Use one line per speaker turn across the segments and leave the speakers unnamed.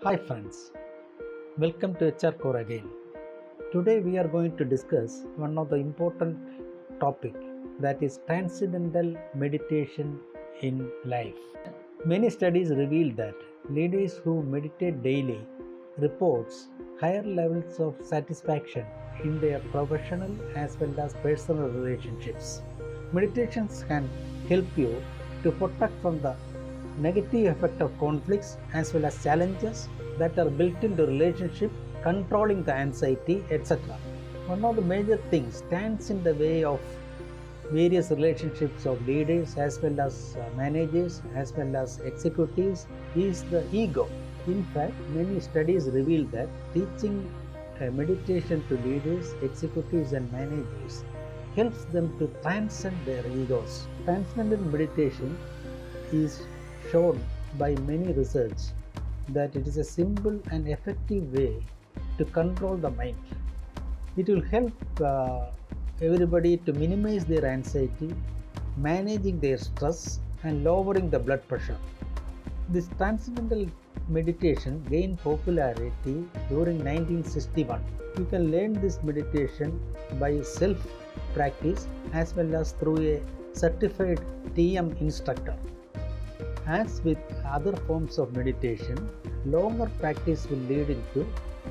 Hi friends, welcome to HR Core again. Today we are going to discuss one of the important topic, that is transcendental meditation in life. Many studies reveal that ladies who meditate daily reports higher levels of satisfaction in their professional as well as personal relationships. Meditations can help you to protect from the negative effect of conflicts as well as challenges that are built into relationship, controlling the anxiety, etc. One of the major things stands in the way of various relationships of leaders as well as managers as well as executives is the ego. In fact, many studies reveal that teaching meditation to leaders, executives and managers helps them to transcend their egos. Transcendental meditation is shown by many research that it is a simple and effective way to control the mind. It will help everybody to minimize their anxiety, managing their stress and lowering the blood pressure. This transcendental meditation gained popularity during 1961. You can learn this meditation by self practice as well as through a certified TM instructor. As with other forms of meditation, longer practice will lead into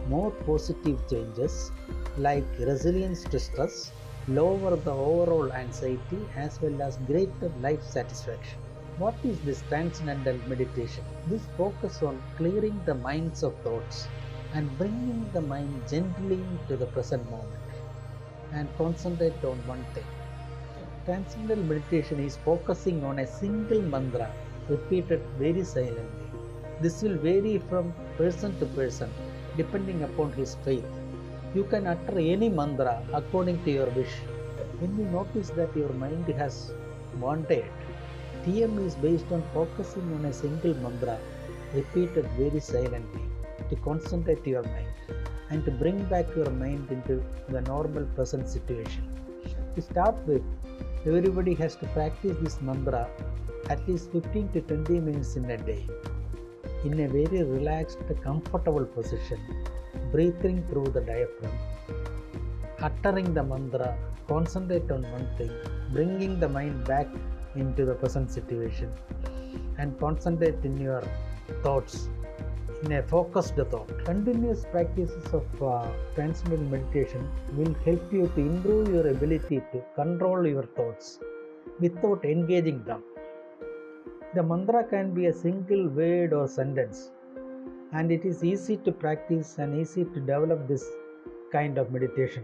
more positive changes like resilience to stress, lower the overall anxiety as well as greater life satisfaction. What is this transcendental meditation? This focus on clearing the minds of thoughts and bringing the mind gently to the present moment and concentrate on one thing. Transcendental meditation is focusing on a single mantra repeated very silently. This will vary from person to person depending upon his faith. You can utter any mantra according to your wish. When you notice that your mind has wandered, TM is based on focusing on a single mantra repeated very silently to concentrate your mind and to bring back your mind into the normal present situation. To start with, everybody has to practice this mantra at least 15 to 20 minutes in a day in a very relaxed, comfortable position, breathing through the diaphragm, uttering the mantra, concentrate on one thing, bringing the mind back into the present situation and concentrate in your thoughts in a focused thought. Continuous practices of transcendental meditation will help you to improve your ability to control your thoughts without engaging them. The mantra can be a single word or sentence, and it is easy to practice and easy to develop this kind of meditation.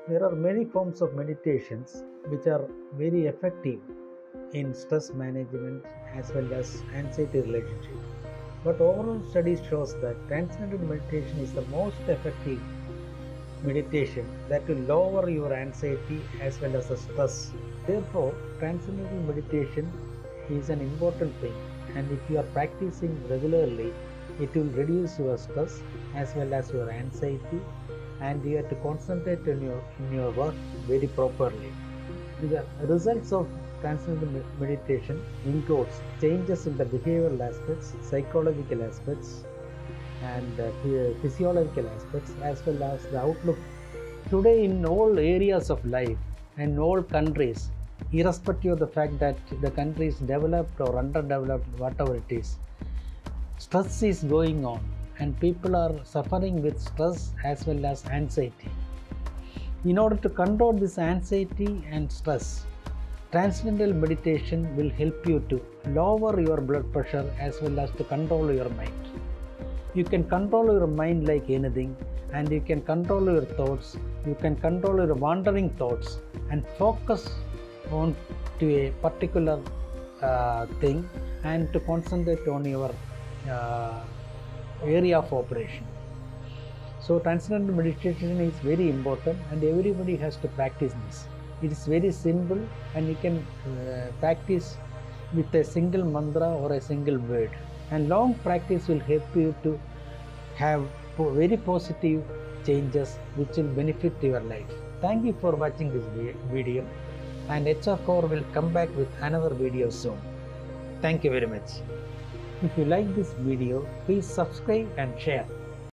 There are many forms of meditations which are very effective in stress management as well as anxiety relationship. But overall studies shows that transcendental meditation is the most effective meditation that will lower your anxiety as well as the stress. Therefore, transcendental meditation is an important thing, and if you are practicing regularly, it will reduce your stress as well as your anxiety, and you have to concentrate in your work very properly. The results of transcendental meditation includes changes in the behavioral aspects, psychological aspects and physiological aspects as well as the outlook. Today in all areas of life and in all countries, irrespective of the fact that the country is developed or underdeveloped, whatever it is, stress is going on and people are suffering with stress as well as anxiety. In order to control this anxiety and stress, transcendental meditation will help you to lower your blood pressure as well as to control your mind. You can control your mind like anything, and you can control your thoughts, you can control your wandering thoughts and focus on to a particular thing and to concentrate on your area of operation. So transcendental meditation is very important and everybody has to practice this. It is very simple and you can practice with a single mantra or a single word, and long practice will help you to have very positive changes which will benefit your life. Thank you for watching this video, and HR Core will come back with another video soon. Thank you very much. If you like this video, please subscribe and share.